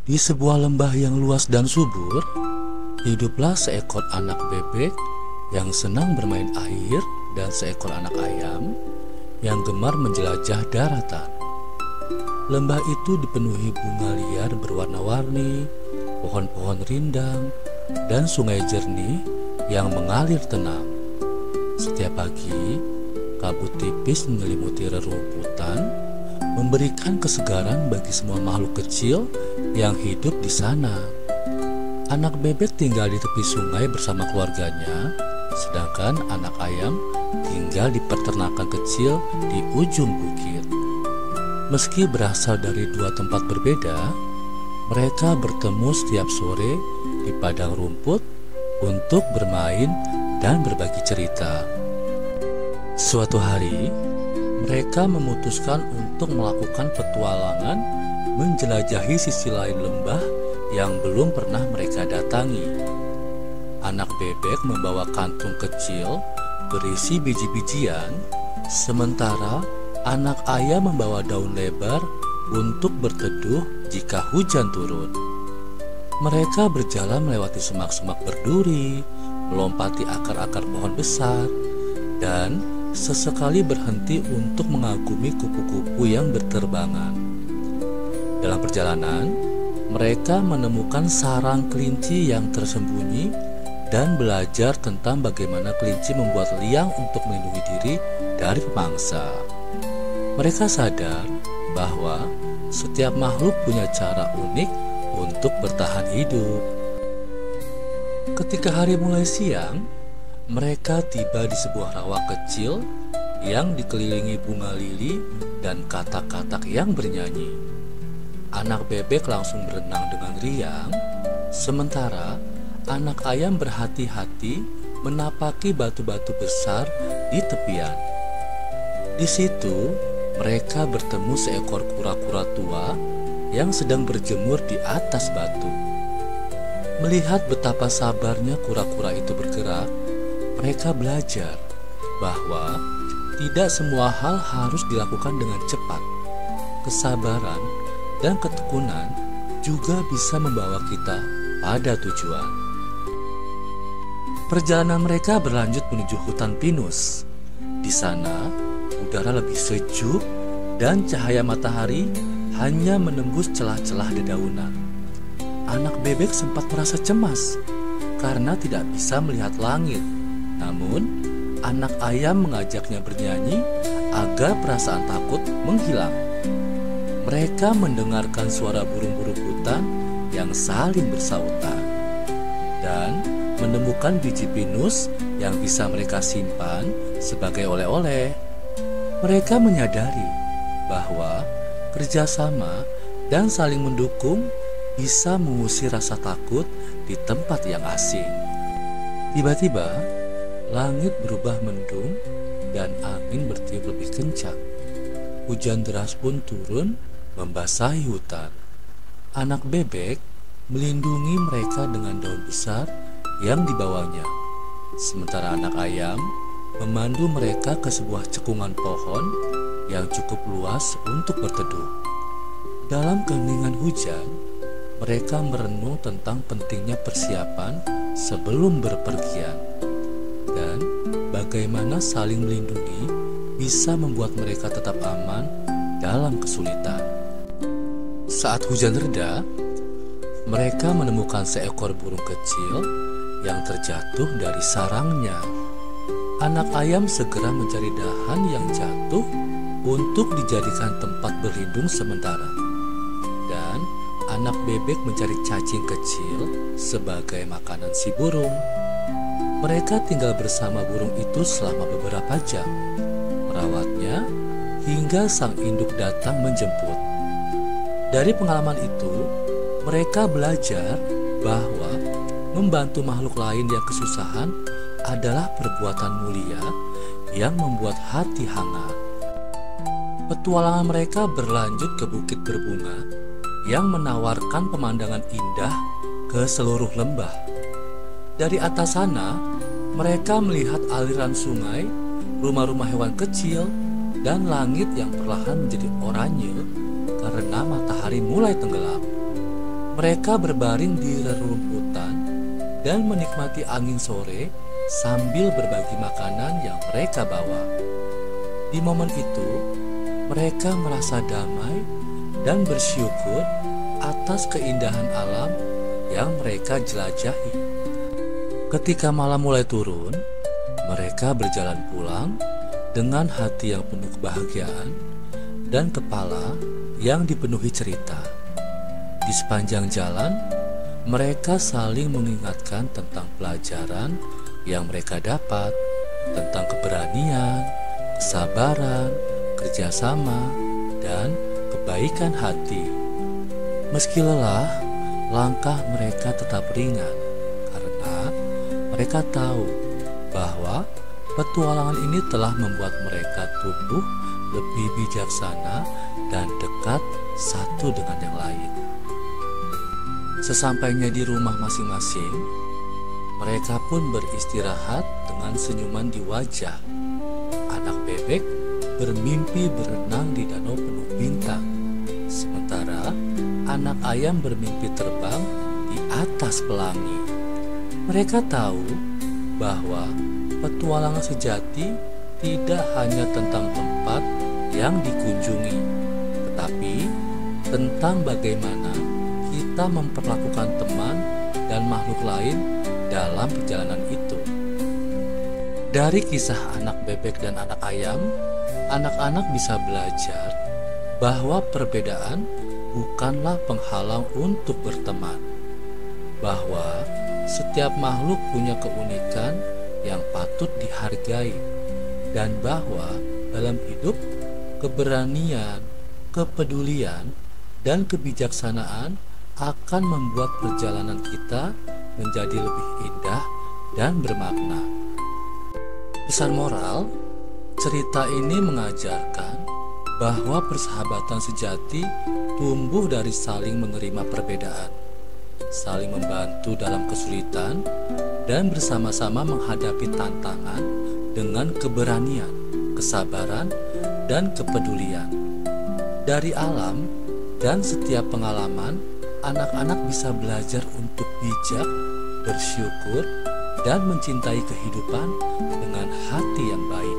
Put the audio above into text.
Di sebuah lembah yang luas dan subur, hiduplah seekor anak bebek yang senang bermain air dan seekor anak ayam yang gemar menjelajah daratan. Lembah itu dipenuhi bunga liar berwarna-warni, pohon-pohon rindang, dan sungai jernih yang mengalir tenang. Setiap pagi, kabut tipis menyelimuti rerumputan, memberikan kesegaran bagi semua makhluk kecil yang hidup di sana. Anak bebek tinggal di tepi sungai bersama keluarganya, sedangkan anak ayam tinggal di peternakan kecil di ujung bukit. Meski berasal dari dua tempat berbeda, mereka bertemu setiap sore di padang rumput untuk bermain dan berbagi cerita. Suatu hari, mereka memutuskan untuk melakukan petualangan menjelajahi sisi lain lembah yang belum pernah mereka datangi. Anak bebek membawa kantung kecil berisi biji-bijian, sementara anak ayam membawa daun lebar untuk berteduh jika hujan turun. Mereka berjalan melewati semak-semak berduri, melompati akar-akar pohon besar, dan sesekali berhenti untuk mengagumi kupu-kupu yang berterbangan. Dalam perjalanan, mereka menemukan sarang kelinci yang tersembunyi dan belajar tentang bagaimana kelinci membuat liang untuk melindungi diri dari pemangsa. Mereka sadar bahwa setiap makhluk punya cara unik untuk bertahan hidup. Ketika hari mulai siang, mereka tiba di sebuah rawa kecil yang dikelilingi bunga lili dan katak-katak yang bernyanyi. Anak bebek langsung berenang dengan riang, sementara anak ayam berhati-hati menapaki batu-batu besar di tepian. Di situ, mereka bertemu seekor kura-kura tua yang sedang berjemur di atas batu. Melihat betapa sabarnya kura-kura itu bergerak, mereka belajar bahwa tidak semua hal harus dilakukan dengan cepat. Kesabaran dan ketekunan juga bisa membawa kita pada tujuan. Perjalanan mereka berlanjut menuju hutan pinus. Di sana, udara lebih sejuk dan cahaya matahari hanya menembus celah-celah dedaunan. Anak bebek sempat merasa cemas karena tidak bisa melihat langit. Namun, anak ayam mengajaknya bernyanyi agar perasaan takut menghilang. Mereka mendengarkan suara burung-burung hutan yang saling bersautan dan menemukan biji pinus yang bisa mereka simpan sebagai oleh-oleh. Mereka menyadari bahwa kerjasama dan saling mendukung bisa mengusir rasa takut di tempat yang asing. Tiba-tiba, langit berubah mendung dan angin bertiup lebih kencang. Hujan deras pun turun membasahi hutan. Anak bebek melindungi mereka dengan daun besar yang dibawanya, sementara anak ayam memandu mereka ke sebuah cekungan pohon yang cukup luas untuk berteduh. Dalam keheningan hujan, mereka merenung tentang pentingnya persiapan sebelum berpergian dan bagaimana saling melindungi bisa membuat mereka tetap aman dalam kesulitan. Saat hujan reda, mereka menemukan seekor burung kecil yang terjatuh dari sarangnya. Anak ayam segera mencari dahan yang jatuh untuk dijadikan tempat berlindung sementara, dan anak bebek mencari cacing kecil sebagai makanan si burung. Mereka tinggal bersama burung itu selama beberapa jam, merawatnya hingga sang induk datang menjemput. Dari pengalaman itu, mereka belajar bahwa membantu makhluk lain yang kesusahan adalah perbuatan mulia yang membuat hati hangat. Petualangan mereka berlanjut ke bukit berbunga yang menawarkan pemandangan indah ke seluruh lembah. Dari atas sana, mereka melihat aliran sungai, rumah-rumah hewan kecil, dan langit yang perlahan menjadi oranye karena matahari mulai tenggelam. Mereka berbaring di rerumputan dan menikmati angin sore sambil berbagi makanan yang mereka bawa. Di momen itu, mereka merasa damai dan bersyukur atas keindahan alam yang mereka jelajahi. Ketika malam mulai turun, mereka berjalan pulang dengan hati yang penuh kebahagiaan dan kepala yang dipenuhi cerita. Di sepanjang jalan, mereka saling mengingatkan tentang pelajaran yang mereka dapat, tentang keberanian, kesabaran, kerjasama, dan kebaikan hati. Meski lelah, langkah mereka tetap ringan karena mereka tahu bahwa petualangan ini telah membuat mereka tumbuh lebih bijaksana dan dekat satu dengan yang lain. Sesampainya di rumah masing-masing, mereka pun beristirahat dengan senyuman di wajah. Anak bebek bermimpi berenang di danau penuh bintang, sementara anak ayam bermimpi terbang di atas pelangi. Mereka tahu bahwa petualangan sejati tidak hanya tentang tempat yang dikunjungi, tetapi tentang bagaimana kita memperlakukan teman dan makhluk lain dalam perjalanan itu. Dari kisah anak bebek dan anak ayam, anak-anak bisa belajar bahwa perbedaan bukanlah penghalang untuk berteman, bahwa setiap makhluk punya keunikan yang patut dihargai, dan bahwa dalam hidup, keberanian, kepedulian, dan kebijaksanaan akan membuat perjalanan kita menjadi lebih indah dan bermakna. Pesan moral, cerita ini mengajarkan bahwa persahabatan sejati tumbuh dari saling menerima perbedaan, saling membantu dalam kesulitan, dan bersama-sama menghadapi tantangan dengan keberanian, kesabaran, dan kepedulian. Dari alam dan setiap pengalaman, anak-anak bisa belajar untuk bijak, bersyukur, dan mencintai kehidupan dengan hati yang baik.